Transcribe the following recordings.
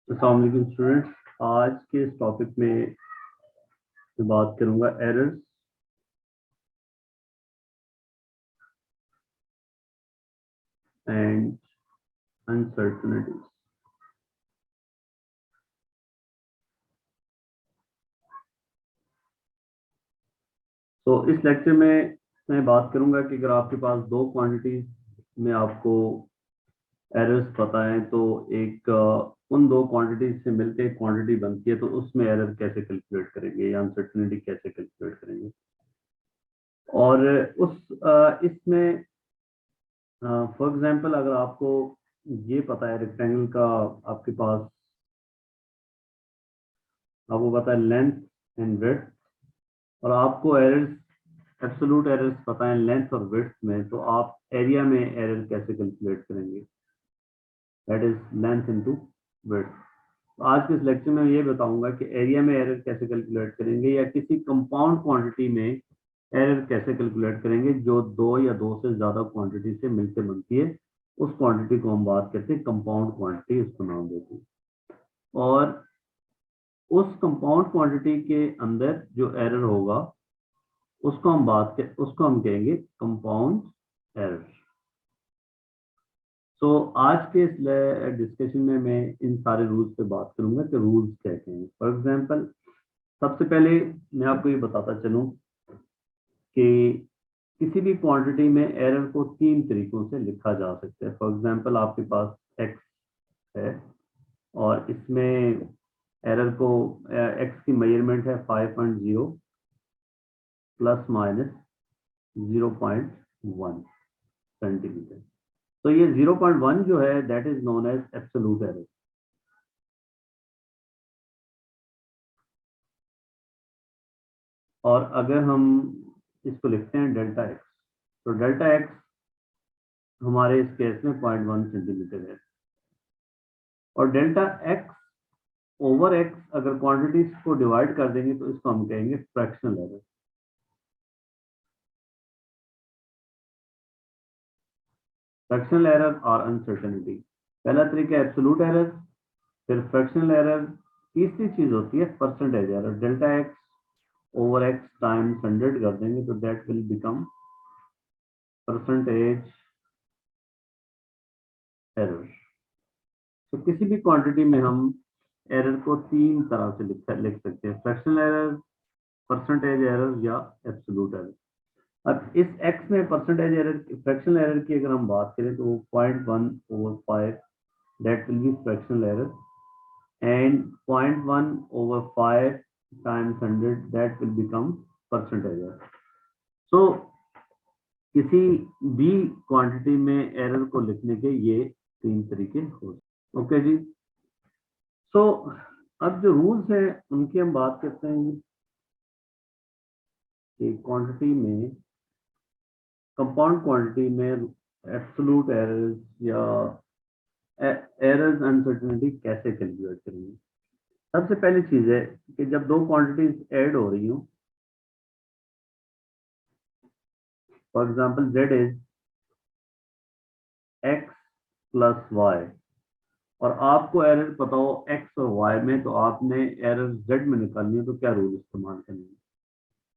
अस्सलाम वालेकुम स्टूडेंट्स, आज के इस टॉपिक में मैं बात करूंगा एरर्स एंड अनसर्टेनिटीज। तो इस लेक्चर में मैं बात करूंगा कि अगर आपके पास दो क्वांटिटीज में आपको एरर्स पता है तो एक उन दो क्वांटिटीज से मिलकर एक क्वांटिटी बनती है, तो उसमें एरर कैसे कैलकुलेट करेंगे या अनसर्टेनिटी कैसे कैलकुलेट करेंगे। और इसमें फॉर एग्जांपल अगर आपको ये पता है रेक्टेंगल का, आपके पास आपको पता है लेंथ एंड विड्थ, और आपको एरर्स एब्सोल्यूट एरर्स पता है लेंथ और विड्थ में, तो आप एरिया में एरर कैसे कैलकुलेट करेंगे, that is length into width. तो आज के इस लेक्चर में ये बताऊंगा कि एरिया में एरर कैसे कैलकुलेट करेंगे या किसी कंपाउंड क्वांटिटी में एरर कैसे कैलकुलेट करेंगे जो दो या दो से ज्यादा क्वांटिटी से मिलकर बनती है। उस क्वांटिटी को हम बात करते हैं कंपाउंड क्वांटिटी, इसको नाम देते हैं। और उस कंपाउंड क्वांटिटी के अंदर जो एरर होगा उसको हम कहेंगे कंपाउंड एरर। सो आज के इस डिस्कशन में मैं इन सारे रूल्स पे बात करूंगा कि रूल्स क्या हैं। फॉर एग्जांपल, सबसे पहले मैं आपको ये बताता चलूं कि किसी भी क्वांटिटी में एरर को तीन तरीकों से लिखा जा सकता है। फॉर एग्जांपल, आपके पास एक्स है और इसमें एरर को एक्स की मेजरमेंट है 5.0 प्लस माइनस 0.1 सेंटीमीटर। तो ये 0.1 जो है that is known as absolute error. और अगर हम इसको लिखते हैं डेल्टा एक्स, तो डेल्टा एक्स हमारे इस केस में 0.1 सेंटीमीटर है। और डेल्टा एक्स ओवर एक्स अगर क्वांटिटीज को डिवाइड कर देंगे तो इसको हम कहेंगे फ्रैक्शनल एरर। फ्रैक्शनल एरर और अनसर्टेनिटी, पहला तरीका एब्सोल्यूट एरर, फिर फ्रैक्शनल एरर, तीसरी चीज होती है percentage error. Delta X over X times 100 कर देंगे तो that will become percentage error. तो किसी भी क्वांटिटी में हम एरर को तीन तरह से लिख सकते हैं: फ्रैक्शनल एरर, परसेंटेज एरर या एब्सोल्यूट एरर। अब इस एक्स में परसेंटेज एरर, फ्रैक्शनल एरर की अगर हम बात करें तो 0.1/5 that will be fractional error, and 0.1/5 times 100 that will become percentage error. So किसी भी क्वांटिटी में एरर को लिखने के ये तीन तरीके होते हैं। ओके जी। सो अब जो रूल्स हैं उनकी हम बात करते हैं कि क्वांटिटी में, कंपाउंड क्वांटिटी में एब्सोल्यूट एरर्स या एरर्स अनसर्टेनिटी कैसे कैलकुलेट करेंगे। सबसे पहली चीज है कि जब दो क्वांटिटीज ऐड हो रही हो, for example Z is X plus Y, और आपको एरर पता हो एक्स और वाई में, तो आपने एरर जेड में निकालनी है, तो क्या रूल इस्तेमाल करेंगे।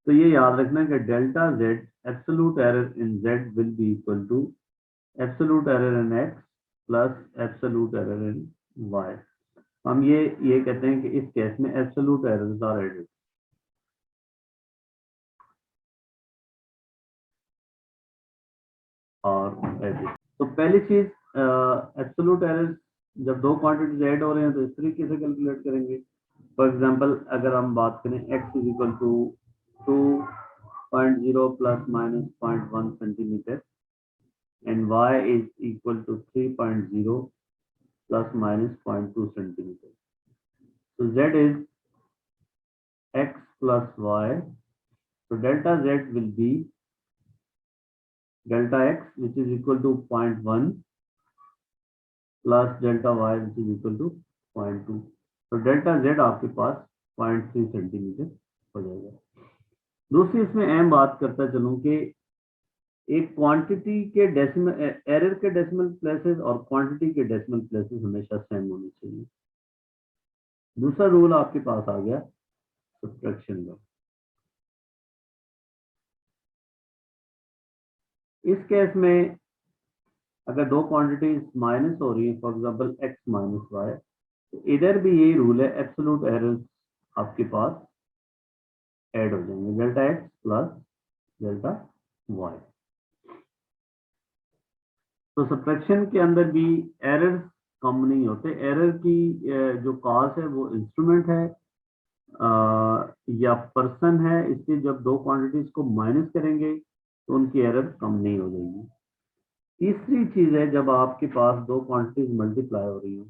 तो ये याद रखना कि delta Z absolute error in Z will be equal to absolute error in X plus absolute error in Y. हम ये कहते हैं कि इस केस में एब्सोल्यूट एरर्स आर एडेड। और एडिड, तो पहली चीज एब्सोल्यूट एरर्स, जब दो क्वांटिटीज ऐड हो रहे हैं तो इस तरीके से कैलकुलेट करेंगे। फॉर एग्जांपल, अगर हम बात करें x is equal to 2.0 plus minus 0.1 centimetre and y is equal to 3.0 plus minus 0.2 centimetre, तो z is x plus y, so delta z will be delta x which is equal to 0.1 plus delta y which is equal to 0.2, तो delta z आपके पास 0.3 centimetre हो जाएगा। दूसरी इसमें अहम बात करता चलूं कि एक क्वांटिटी के डेसिमल एरर के डेसिमल प्लेसेस और क्वांटिटी के डेसिमल प्लेसेस हमेशा सेम होने चाहिए। दूसरा रूल आपके पास आ गया सब्ट्रैक्शन का। इस केस में अगर दो क्वांटिटीज माइनस हो रही है, for example X minus Y, तो इधर भी यही रूल है, एब्सोल्यूट एरर्स आपके पास ऐड हो जाएंगे, delta X plus delta Y. तो सब्ट्रैक्शन के अंदर भी एरर्स कम नहीं होते। एरर की जो कॉज है वो इंस्ट्रूमेंट है या पर्सन है, इसलिए जब दो क्वांटिटीज को माइनस करेंगे तो उनकी एरर कम नहीं हो जाएगी। तीसरी चीज है जब आपके पास दो क्वांटिटीज मल्टीप्लाई हो रही हो,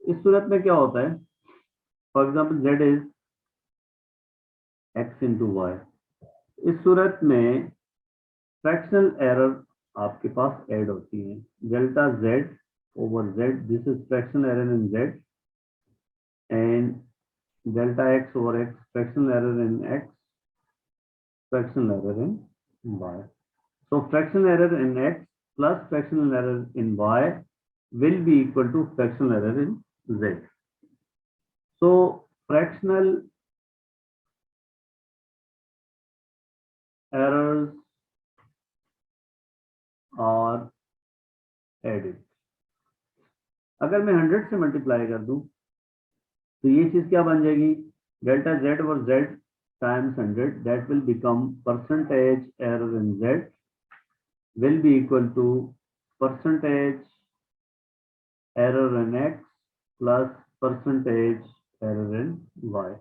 इस सूरत में क्या होता है, for example Z is X into Y. इस सूरत में फ्रैक्शनल एरर आपके पास ऐड होती है, delta Z over Z, this is fractional error in Z, and delta X over x, fractional error in x, fractional error in y. So fractional error in x plus fractional error in y will be equal to fractional error in z. So fractional errors are added. अगर मैं 100 से multiply कर दूं तो ये चीज क्या बन जाएगी, delta Z over Z times 100, that will become percentage error in Z will be equal to percentage error in x plus percentage error in y.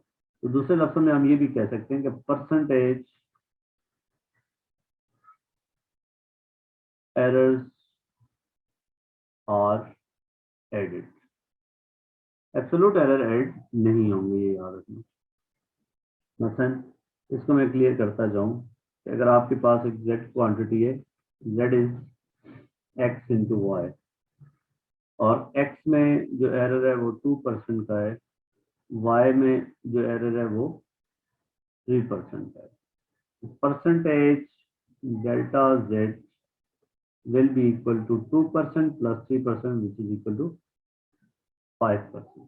तो दूसरे लफ्जों में हम ये भी कह सकते हैं कि percentage errors are added, absolute error add नहीं होंगे, ये याद रखना। मसलन इसको मैं क्लियर करता जाऊं कि अगर आपके पास एक जेड क्वांटिटी है, Z is X into Y, और एक्स में जो एरर है वो 2% का है, वाई में जो एरर है वो 3% का है। Percentage delta Z will be equal to 2% plus 3%, which is equal to 5%।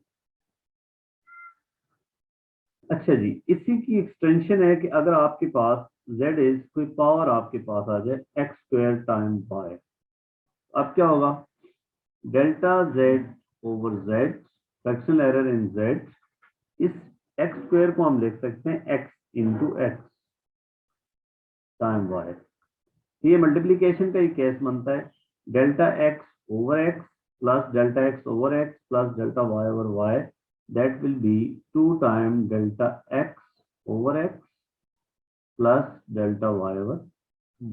अच्छा जी, इसी की एक्सटेंशन है कि अगर आपके पास z इज कोई पावर आपके पास आ जाए x स्क्वायर टाइम y, अब क्या होगा, delta z over z, fractional error in z, इस x स्क्वायर को हम लिख सकते हैं x into X time y। ये मल्टीप्लीकेशन का ही केस बनता है, delta X over X plus delta X over X plus delta Y over Y, that will be 2 time delta X over X plus delta Y over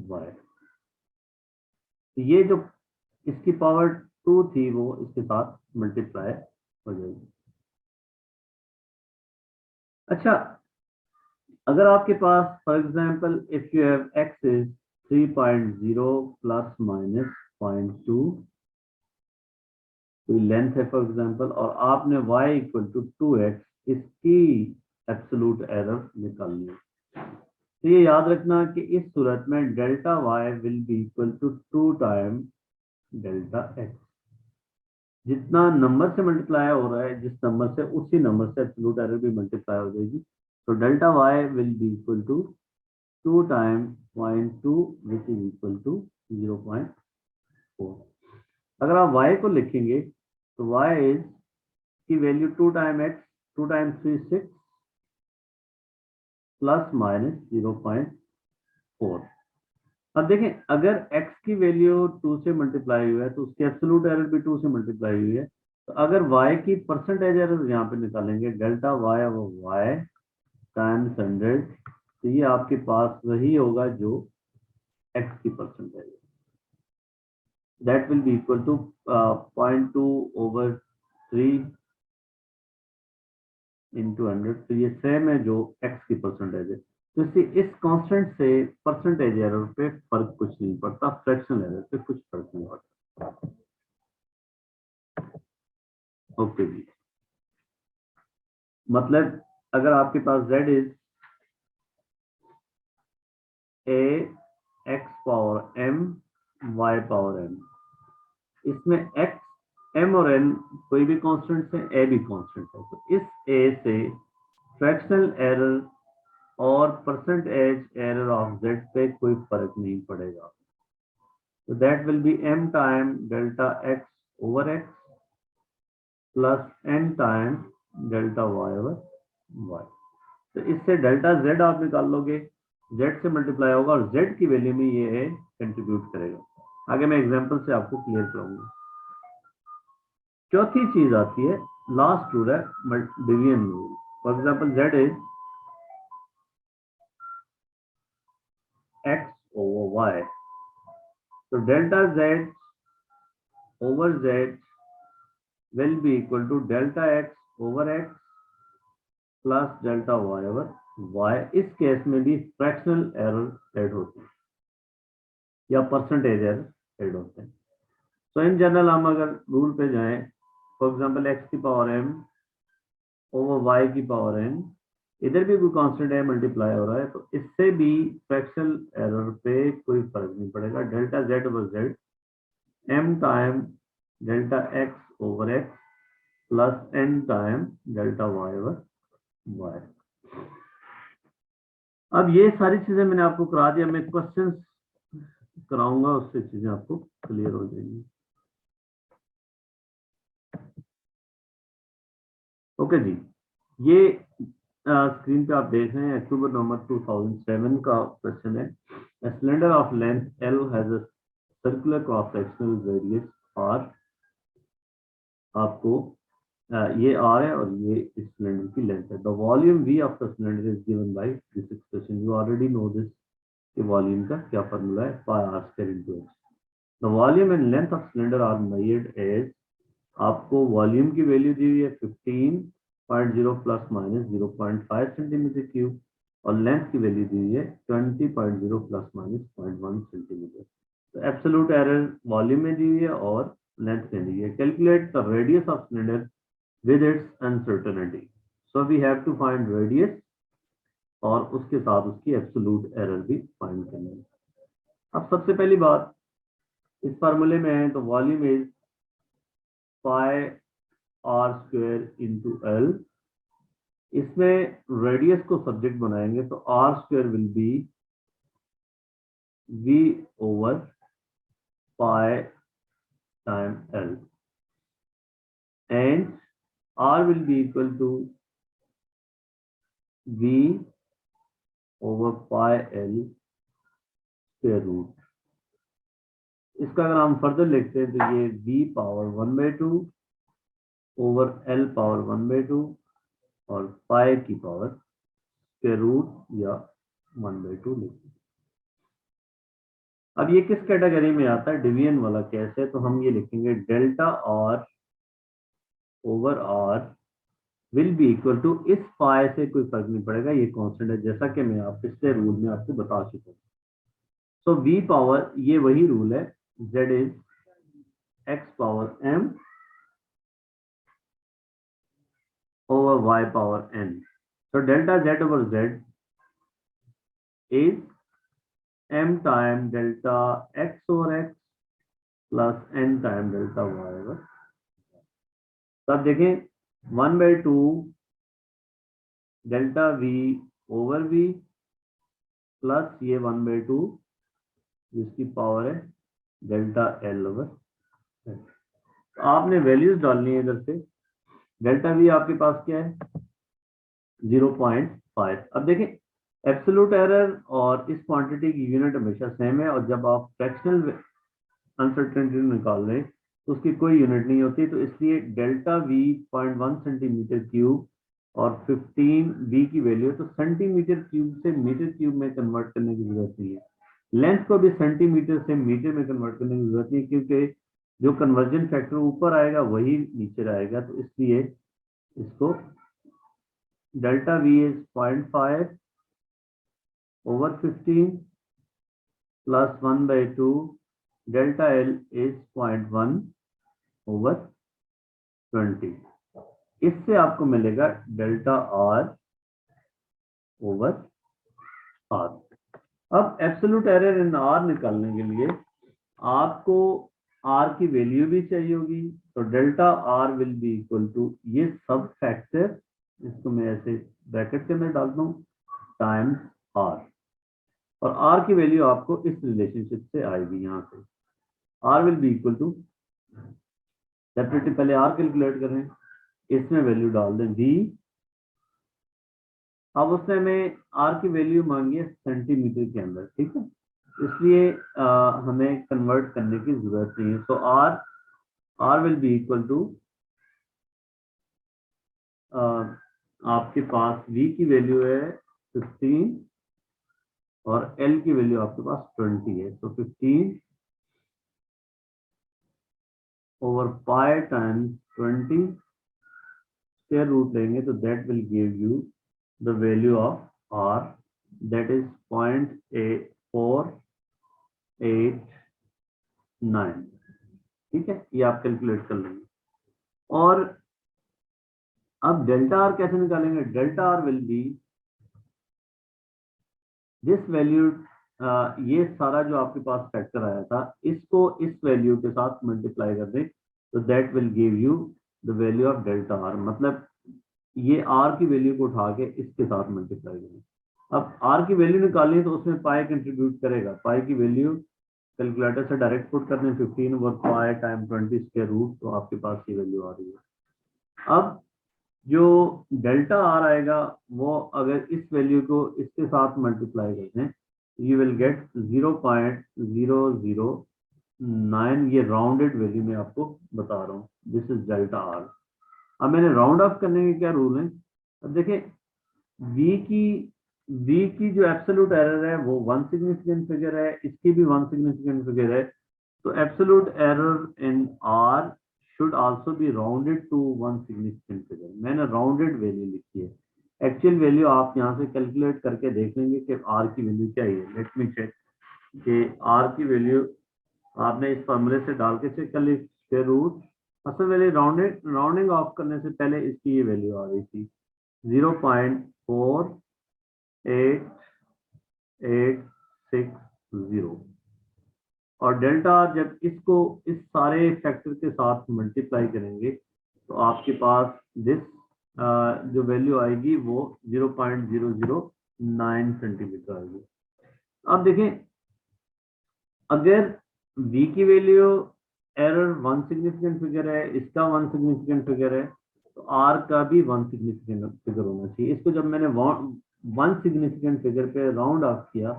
Y. ये जो इसकी power 2 थी वो इसके साथ मल्टीप्लाई हो जाएगी। अच्छा, अगर आपके पास for example if you have X is 3.0 plus minus 0.2 कोई लेंथ है फॉर एग्जांपल, और आपने y इक्वल टू 2x, इसकी एब्सोल्यूट एरर निकालनी है, तो ये याद रखना कि इस सूरत में delta y will be equal to 2 time delta x। जितना नंबर से मल्टीप्लाई हो रहा है, जिस नंबर से, उसी नंबर से एब्सोल्यूट एरर भी मल्टीप्लाई हो जाएगी। तो delta y will be equal to 2 time 0.2 which is equal to 0.4। अगर आप y को लिखेंगे तो y इज की value 2 time x, 2 times 3 6 plus minus 0.4। अब देखें, अगर x की वैल्यू 2 से मल्टीप्लाई हुई है तो उसकी एब्सोल्यूट एरर भी 2 से मल्टीप्लाई हुई है, तो अगर y की परसेंटेज एरर यहाँ पे निकालेंगे, delta y over y times 100, तो ये आपके पास वही होगा जो x की परसेंटेज है, that will be equal to 0.2 over 3 into 100। तो ये सेम है जो x की परसेंटेज है, तो इस कांस्टेंट से परसेंटेज एरर पे फर्क कुछ नहीं पड़ता, फ्रैक्शनल एरर पे कुछ फर्क नहीं पड़ता। ओके जी, मतलब अगर आपके पास z is a x power m y power m, इसमें x, m और n कोई भी कांस्टेंट है, a भी कांस्टेंट है, तो इस a से फ्रैक्शनल एरर और परसेंटेज एरर ऑफ z पे कोई फर्क नहीं पड़ेगा। तो that will B m time delta x over x plus n time delta y over y। तो इससे डेल्टा z आप निकाल लोगे, z से मल्टीप्लाई होगा और z की वैल्यू में ये कंट्रीब्यूट करेगा। आगे मैं एग्जांपल से आपको क्लियर करूंगा। चौथी चीज आती है, लास्ट रूल है division rule. For example z is x over y, तो delta z over z will be equal to delta x over x plus delta y over y। इस केस में भी फ्रैक्शनल एरर ऐड होती है या percentage error add होते हैं। तो इन जनरल हम अगर रूल पे जाएं, फॉर एग्जांपल x की पावर m ओवर y की पावर n, इधर भी कोई कांस्टेंट है मल्टीप्लाई हो रहा है, तो इससे भी फ्रैक्शनल एरर पे कोई फर्क नहीं पड़ेगा। Delta z over z m time delta x over x plus n time delta y over y। अब ये सारी चीजें मैंने आपको करा दिया, मैं क्वेश्चंस कराऊंगा, उससे चीजें आपको क्लियर हो जाएंगी। ओके जी, ये स्क्रीन पे आप देख रहे हैं अक्टूबर नवंबर 2007 का क्वेश्चन है। A cylinder of length L has a circular cross sectional radius R। आपको ये R है और ये इस सिलेंडर की लेंथ है। The volume V of the cylinder is given by this expression। You already know this, कि वॉल्यूम का क्या फॉर्मूला है, pi r square into h। The volume and length of cylinder are measured as, आपको volume की value दी हुई है 15.0 plus minus 0.5 centimetre cube और length की वैल्यू दी हुई है 20.0 प्लस माइनस 0.1 सेंटीमीटर। तो एब्सोल्यूट एरर वॉल्यूम में दी हुई है और लेंथ में दी हुई है। Calculate the radius of cylinder with its uncertainty. So we have to find radius और उसके साथ उसकी एब्सोल्यूट एरर भी फाइंड करनी है। अब सबसे पहली बात, इस फार्मूले में है तो volume is pi R square into L. इसमें रेडियस को सब्जेक्ट बनाएंगे तो R square will be V over pi time L and R will be equal to V over pi L square root. इसका अगर हम फर्दर लिखते हैं तो ये v power 1/2 over l power 1/2 और पाई की पावर स्क्वायर रूट या 1/2 लिखते हैं। अब ये किस कैटेगरी में आता है, डिवीजन वाला केस है, तो हम ये लिखेंगे delta R over R will be equal to, इस पाई से कोई फर्क नहीं पड़ेगा, ये कांस्टेंट है जैसा कि मैं आप पिछले रूल में आपको बता चुका हूँ। सो v पावर, ये वही रूल है, z is x power m over y power n। So delta z over z is m time delta x over x plus n time delta y over। तो अब देखें 1/2 delta v over v plus ये 1/2 जिसकी power है delta l over. तो आपने values डालनी है इधर से। डेल्टा v आपके पास क्या है 0.5। अब देखें एब्सोल्यूट एरर और इस क्वांटिटी की यूनिट हमेशा सेम है, और जब आप फ्रैक्शनल अनसर्टेनिटी निकाल रहे हैं तो उसकी कोई यूनिट नहीं होती, तो इसलिए डेल्टा v 0.1 सेंटीमीटर क्यूब और 15 v की वैल्यू है, तो सेंटीमीटर क्यूब से मीटर क्यूब में कन्वर्ट करने की जरूरत नहीं है। लेंथ को भी सेंटीमीटर से मीटर में कन्वर्ट करने की जरूरत नहीं है, क्योंकि जो कन्वर्जन फैक्टर ऊपर आएगा वही नीचे आएगा, तो इसलिए इसको delta v is 0.5 over 15 plus 1/2 delta L is 0.1 over 20। इससे आपको मिलेगा डेल्टा R ओवर R। अब एब्सोल्यूट एरर इन R निकालने के लिए आपको आर की वैल्यू भी चाहिए होगी, तो delta R will be equal to ये सब फैक्टर, इसको मैं ऐसे ब्रैकेट के अंदर डालता हूँ, टाइम्स आर, और आर की वैल्यू आपको इस रिलेशनशिप से आएगी यहाँ से, R will be equal to, separately पहले आर कैलकुलेट करें, इसमें वैल्यू डाल दें वी, अब उसने हमें आर की वैल्यू मांगी है सेंटीमीटर के अंदर, ठीक है, इसलिए हमें कन्वर्ट करने की जरूरत नहीं है। So R will be equal to, आपके पास v की वैल्यू है 15 और l की वैल्यू आपके पास 20 है, तो 15 over pi times 20 square root लेंगे तो that will give you the value of r, that is 0.489, ठीक है, ये आप कैलकुलेट कर लेंगे। और अब डेल्टा आर कैसे निकालेंगे, delta R will B this value, ये सारा जो आपके पास फैक्टर आया था इसको इस वैल्यू के साथ मल्टीप्लाई कर दें तो that will give you the value of delta R, मतलब ये आर की वैल्यू को उठा के इसके साथ मल्टीप्लाई करें। अब आर की वैल्यू निकालनी है तो उसमें पाई कंट्रीब्यूट करेगा, पाई की वैल्यू कैलकुलेटर से डायरेक्ट पुट कर दें 15 over pi time 20 square root, तो आपके पास ये वैल्यू आ रही है। अब जो डेल्टा आर आएगा वो अगर इस वैल्यू को इसके साथ मल्टीप्लाई कर दें यू विल गेट 0.009, ये राउंडेड वैल्यू मैं आपको बता रहा हूँ, दिस इज डेल्टा आर। अब मैंने राउंड ऑफ करने के क्या रूल है, अब देखें v की जो एब्सोल्यूट एरर है वो वन सिग्निफिकेंट फिगर है, इसकी भी वन सिग्निफिकेंट फिगर है, तो absolute error in r should also be rounded to one significant figure, मैंने राउंडेड वैल्यू लिखी है, एक्चुअल वैल्यू आप यहाँ से कैलकुलेट करके देख लेंगे कि r की वैल्यू क्या है। लेट मी चेक कि r की वैल्यू आपने इस फॉर्मूले से डाल के चेक कर ली, स्क्वायर रूट, असल वैल्यू राउंडिंग ऑफ करने से पहले इसकी ये वैल्यू आ रही थी 0.4860, और डेल्टा जब इसको इस सारे फैक्टर के साथ मल्टीप्लाई करेंगे तो आपके पास दिस जो वैल्यू आएगी वो 0.009 सेंटीमीटर आएगी। अब देखें अगर v की value error one significant figure है, इसका वन सिग्निफिकेंट फिगर है, तो r का भी वन सिग्निफिकेंट फिगर होना चाहिए। इसको जब मैंने वन सिग्निफिकेंट फिगर पे राउंड ऑफ किया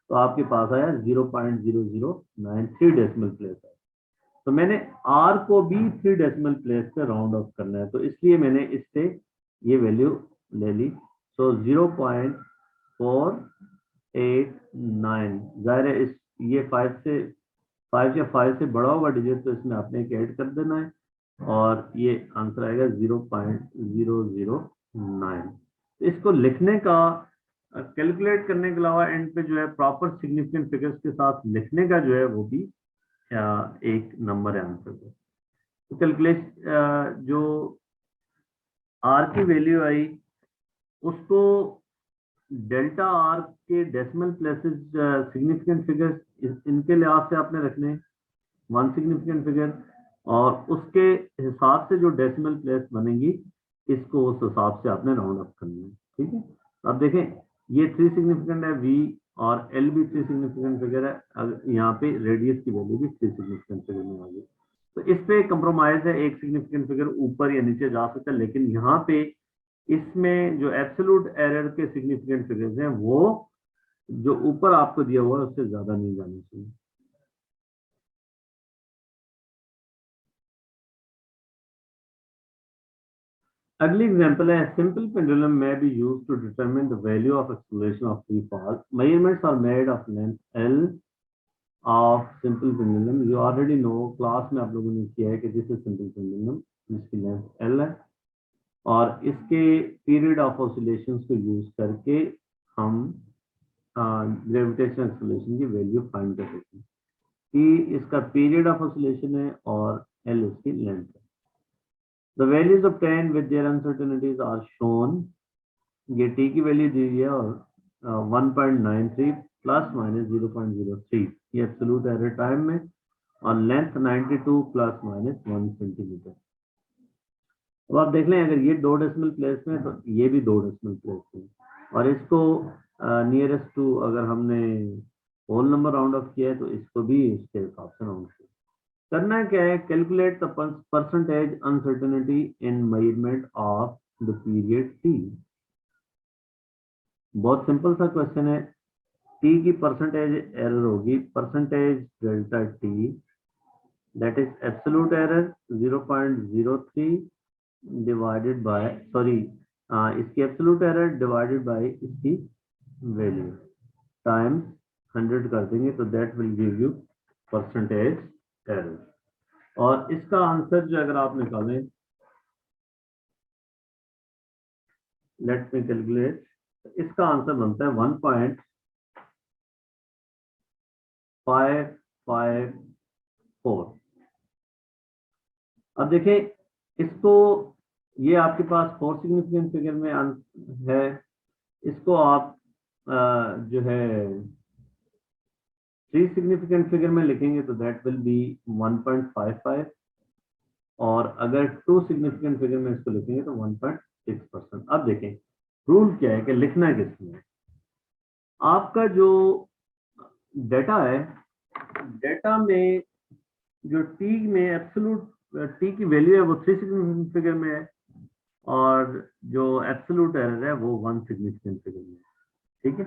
तो आपके पास आया 0.0093 डेसिमल प्लेस है, तो मैंने r को भी 3 डेसिमल प्लेस पे राउंड ऑफ करना है, तो इसलिए मैंने इससे ये वैल्यू ले ली, सो 0.489, जाहिर है इस ये 5 या 5 से बड़ा होगा डिजिट तो इसमें आपने एक ऐड कर देना है और ये आंसर आएगा 0.009। इसको लिखने का कैलकुलेट करने के अलावा एंड पे जो है प्रॉपर सिग्निफिकेंट फिगर्स के साथ लिखने का जो है वो भी एक नंबर है आंसर पे। तो कैलकुलेट जो आर की वैल्यू आई उसको डेल्टा आर के डेसिमल प्लेसेस सिग्निफिकेंट फिगर्स इनके लिहाज से आपने रखने वन सिग्निफिकेंट फिगर, और उसके हिसाब से जो डेसिमल प्लेस बनेगी इसको उस हिसाब से आपने राउंड अप करना है, ठीक है। अब देखें ये 3 सिग्निफिकेंट है v और l भी 3 सिग्निफिकेंट फिगर है, यहाँ पे रेडियस की वैल्यू भी 3 सिग्निफिकेंट फिगर में आ गई, तो इस पे कंप्रोमाइज है, एक सिग्निफिकेंट फिगर ऊपर या नीचे जा सकता है, लेकिन यहाँ पे इसमें जो एब्सोल्यूट एरर के सिग्निफिकेंट फिगर्स हैं वो जो ऊपर आपको दिया हुआ है उससे ज्यादा नहीं जानी चाहिए। अगली एग्जांपल है simple pendulum may be used to determine the value of acceleration of free fall. Measurements are made of length L of simple pendulum. You already know class में आप लोगों ने किया है कि दिस इज सिंपल पेंडुलम जिसकी length L है, और इसके पीरियड ऑफ ऑसिलेशंस को यूज करके हम ग्रेविटेशनल एक्सेलरेशन की वैल्यू फाइंड कर सकते हैं कि इसका पीरियड ऑफ ऑसिलेशन है और L इसकी लेंथ है। The values obtained with their uncertainties are shown. ये t की वैल्यू दी हुई है और 1.93 प्लस माइनस 0.03 ये एब्सोल्यूट एरर टाइम में और लेंथ 92 प्लस माइनस 1 सेंटीमीटर। अब आप देख लें अगर ये 2 डेसिमल प्लेस में तो ये भी 2 डेसिमल प्लेस में, और इसको नियरेस्ट टू अगर हमने होल नंबर राउंड ऑफ किया है तो इसको भी इसके हिसाब से राउंड किया। करना क्या है, calculate the percentage uncertainty in measurement of the period T. बहुत सिंपल सा क्वेश्चन है। टी की परसेंटेज एरर होगी percentage delta T, that is absolute error 0.03 divided by इसकी एब्सोल्यूट एरर डिवाइडेड बाय इसकी वैल्यू टाइम्स 100 कर देंगे तो that will give you percentage error. और इसका आंसर जो अगर आप निकालें, लेट मी कैलकुलेट, इसका आंसर बनता है 1.554। अब देखें इसको, ये आपके पास 4 सिग्निफिकेंट फिगर में है, इसको आप जो है 3 सिग्निफिकेंट फिगर में लिखेंगे तो दैट विल बी 1.55, और अगर 2 सिग्निफिकेंट फिगर में इसको लिखेंगे तो 1.6%। अब देखें रूल क्या है कि लिखना किसमें है। आपका जो डेटा है, डेटा में जो टी में एब्सोल्यूट टी की वैल्यू है वो 3 सिग्निफिकेंट फिगर में है, और जो एब्सोल्यूट एरर है वो 1 सिग्निफिकेंट फिगर में है। ठीक है,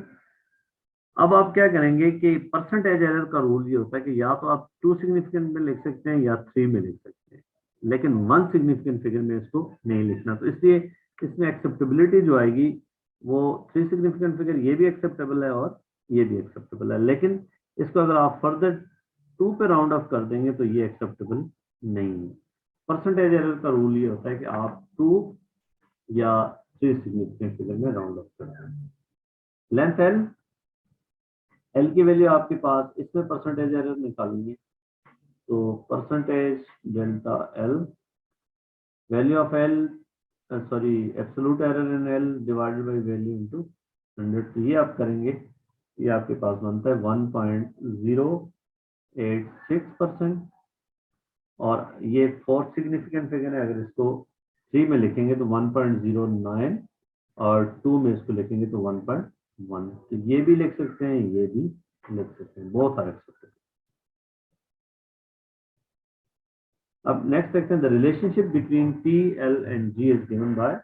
अब आप क्या करेंगे कि परसेंटेज एरर का रूल ये होता है कि या तो आप 2 सिग्निफिकेंट में लिख सकते हैं या 3 में लिख सकते हैं, लेकिन 1 सिग्निफिकेंट फिगर में इसको नहीं लिखना। तो इसलिए इसमें एक्सेप्टेबिलिटी जो आएगी वो 3 सिग्निफिकेंट फिगर ये भी एक्सेप्टेबल है और ये भी एक्सेप्टेबल है, लेकिन इसको अगर आप फर्दर 2 पे राउंड ऑफ कर देंगे तो ये एक्सेप्टेबल नहीं है। परसेंटेज एरर का रूल ये होता है कि आप 2 या 3 सिग्निफिकेंट फिगर में राउंड ऑफ करते हैं। लेंथ एल, एल की वैल्यू आपके पास, इसमें परसेंटेज एरर निकालेंगे तो percentage delta L, value of L absolute error in L divided by value into 100। तो ये आप करेंगे, ये आपके पास बनता है 1.086%, और ये 4 सिग्निफिकेंट फिगर है, अगर इसको 3 में लिखेंगे तो 1.09, और 2 में इसको लिखेंगे तो 1.1। तो ये भी लिख सकते हैं, ये भी लिख सकते हैं, बोथ आर एक्सेप्टेबल। अब नेक्स्ट देखते हैं, the relationship between T L and G is given by,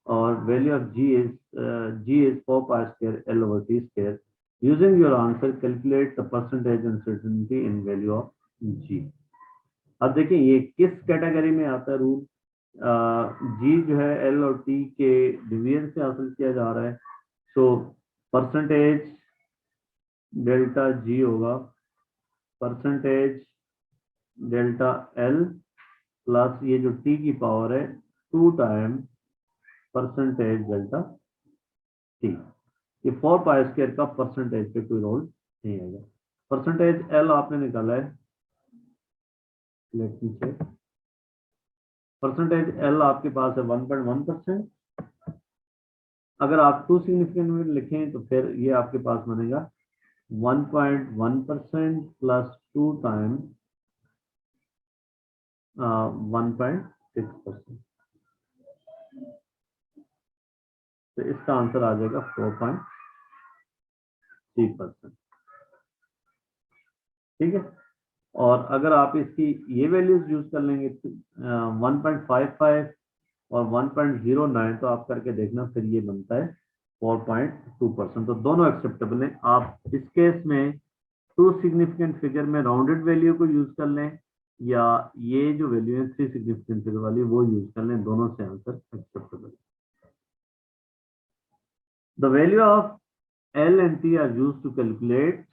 और value of G is 4 pi square L over T square. Using your answer calculate the percentage uncertainty in value of G. अब देखिए ये किस category में आता है rule. जी जो है एल और टी के डिवीजन से हासिल किया जा रहा है, सो परसेंटेज डेल्टा जी होगा परसेंटेज डेल्टा एल प्लस ये जो टी की पावर है 2 टाइम परसेंटेज डेल्टा टी। ये 4 पाई स्क्वायर का परसेंटेज पे कोई रोल नहीं आएगा। परसेंटेज एल आपने निकाला है, let me check. Percentage L आपके पास है 1.1%। अगर आप 2 सिग्निफिकेंट में लिखें तो फिर ये आपके पास बनेगा 1.1% प्लस 2 टाइम 1.6%। तो इसका आंसर आ जाएगा 4.3%। ठीक है, और अगर आप इसकी ये वैल्यूज यूज कर लेंगे 1.55 और 1.09 तो आप करके देखना, फिर ये बनता है 4.2%। तो दोनों एक्सेप्टेबल हैं। आप इस केस में 2 सिग्निफिकेंट फिगर में राउंडेड वैल्यू को यूज कर लें, या ये जो वैल्यू है 3 सिग्निफिकेंट फिगर वाली वो यूज कर लें, दोनों से आंसर एक्सेप्टेबल है। The value of L and T are used to calculate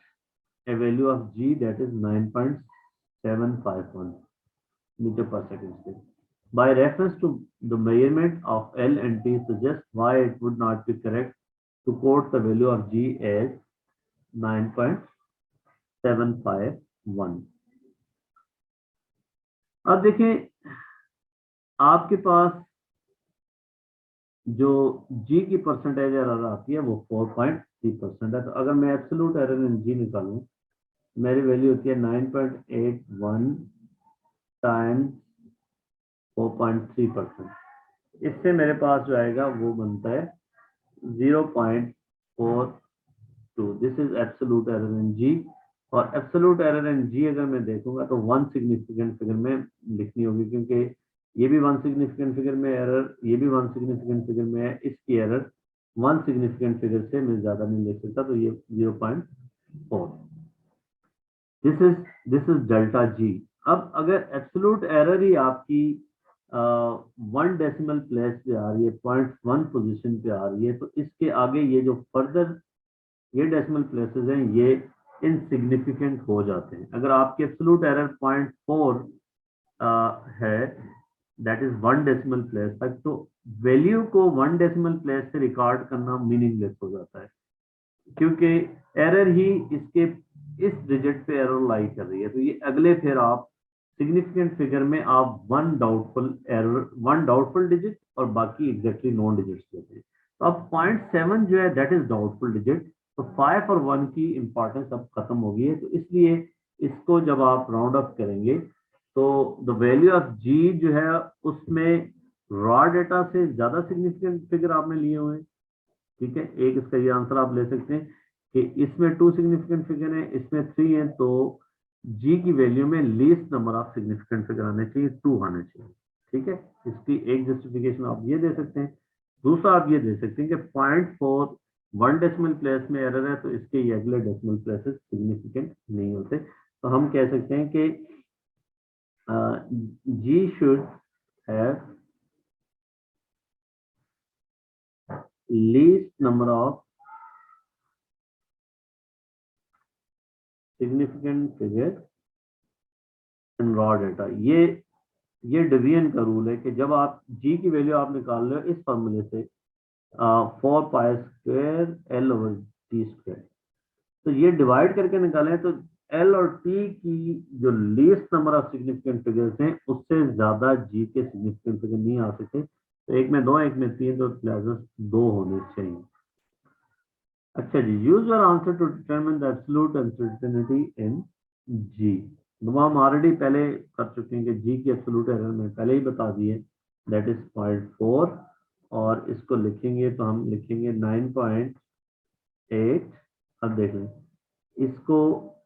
a value of G, that is 9.751 meter per second square. By reference to the measurement of L and T suggests why it would not be correct to quote the value of G as 9.751. अब देखें आपके पास जो G की percentage error आती है वो 4.3% है। तो अगर मैं एब्सोल्यूट एरर इन G निकालूं मेरी वैल्यू होती है 9.81 टाइम्स 4.3%। इससे मेरे पास जो आएगा वो बनता है 0.42। This is absolute error in G. और एब्सोल्यूट एरर इन जी अगर मैं देखूंगा तो वन सिग्निफिकेंट फिगर में लिखनी होगी, क्योंकि ये भी वन सिग्निफिकेंट फिगर में एरर, ये भी वन सिग्निफिकेंट फिगर में है, इसकी एरर वन सिग्निफिकेंट फिगर से मैं ज्यादा नहीं लिख सकता, तो ये 0.4। This is delta G. अब अगर एब्सोल्यूट एरर ही आपकी 1 डेसिमल प्लेस पे आ रही है, 0.1 पोजीशन पे आ रही है, तो इसके आगे ये जो फर्दर ये डेसिमल प्लेसेस हैं ये इनसिग्निफिकेंट हो जाते हैं। अगर आपके एब्सोल्यूट एरर 0.4 है, दैट इज 1 डेसिमल प्लेस तक, तो वैल्यू को 1 डेसिमल प्लेस से रिकॉर्ड करना मीनिंगलेस हो जाता है, क्योंकि एरर ही इसके इस डिजिट पे एरर लाई कर रही है। तो ये अगले फिर आप सिग्निफिकेंट फिगर में आप वन डाउटफुल डिजिट और बाकी एग्जैक्टली नॉन डिजिट्स लेते हैं। तो अब 0.7 जो है दैट इज डाउटफुल डिजिट, तो 5 और 1 की इंपॉर्टेंस अब खत्म हो गई है। तो इसलिए इसको जब आप राउंड अप करेंगे तो द वैल्यू ऑफ जी जो है उसमें रॉ डेटा से ज्यादा सिग्निफिकेंट फिगर आपने लिए हुए हैं। ठीक है, एक इसका ये आंसर आप ले सकते हैं कि इसमें 2 सिग्निफिकेंट फिगर है, इसमें 3 है, तो जी की वैल्यू में least number of significant figure आने चाहिए, 2 आने चाहिए। ठीक है, इसकी एक जस्टिफिकेशन आप ये दे सकते हैं। दूसरा आप ये दे सकते हैं कि 0.4 1 डेसिमल प्लेस में एरर है, तो इसके ये अगले डेसिमल प्लेसेस सिग्निफिकेंट नहीं होते। तो हम कह सकते हैं कि G should have least number of significant figure in raw data. ये डिवीजन का रूल है कि जब आप जी की वैल्यू आप निकाल रहे हो इस फॉर्मूले से 4 pi square L over T square, तो ये डिवाइड करके निकालें तो एल और टी की जो least number of significant figures हैं उससे ज्यादा जी के सिग्निफिकेंट फिगर नहीं आ सकते। तो एक में 2, एक में 3, तो लिहाजा 2 होने चाहिए। अच्छा जी, use your answer to determine the absolute uncertainty in G. तो हम ऑलरेडी पहले कर चुके हैं कि जी की एब्सोल्यूट एरर में पहले ही बता दिए, दैट इज 0.4। और इसको लिखेंगे तो हम लिखेंगे 9.8। अब देख लें, इसको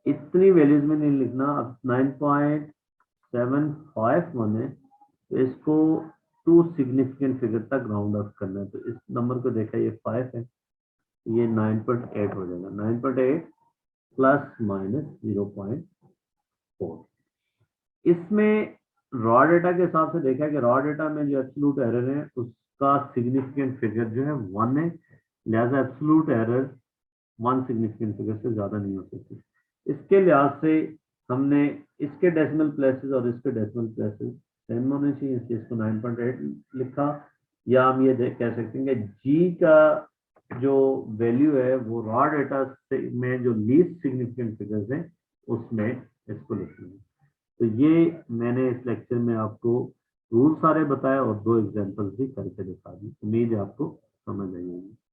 इतनी वैल्यूज में नहीं लिखना। अब 9.751 है, तो इसको 2 सिग्निफिकेंट फिगर तक राउंड ऑफ करना है। तो इस नंबर को देखा, ये 5 है, ये 9.8 हो जाएगा। 9.8 प्लस माइनस 0.4। इसमें रॉ डेटा के हिसाब से देखा है कि रॉ डेटा में जो एब्सोल्यूट एरर है उसका सिग्निफिकेंट फिगर जो है 1 है, लिहाजा एब्सोल्यूट एरर 1 सिग्निफिकेंट फिगर से ज्यादा नहीं हो सकती। इसके लिहाज से हमने इसके डेसिमल प्लेसेस और इसके डेसिमल प्लेसेस सेम होने चाहिए, इसलिए इसको 9.8 लिखा। या हम ये कह सकते हैं कि जी का जो वैल्यू है वो रॉ डेटा में जो लीस्ट सिग्निफिकेंट फिगर्स हैं उसमें इसको लिखेंगे। तो ये मैंने इस लेक्चर में आपको रूल सारे बताए और 2 एग्जांपल्स भी करके दिखा दी। उम्मीद है आपको समझ आई होगी।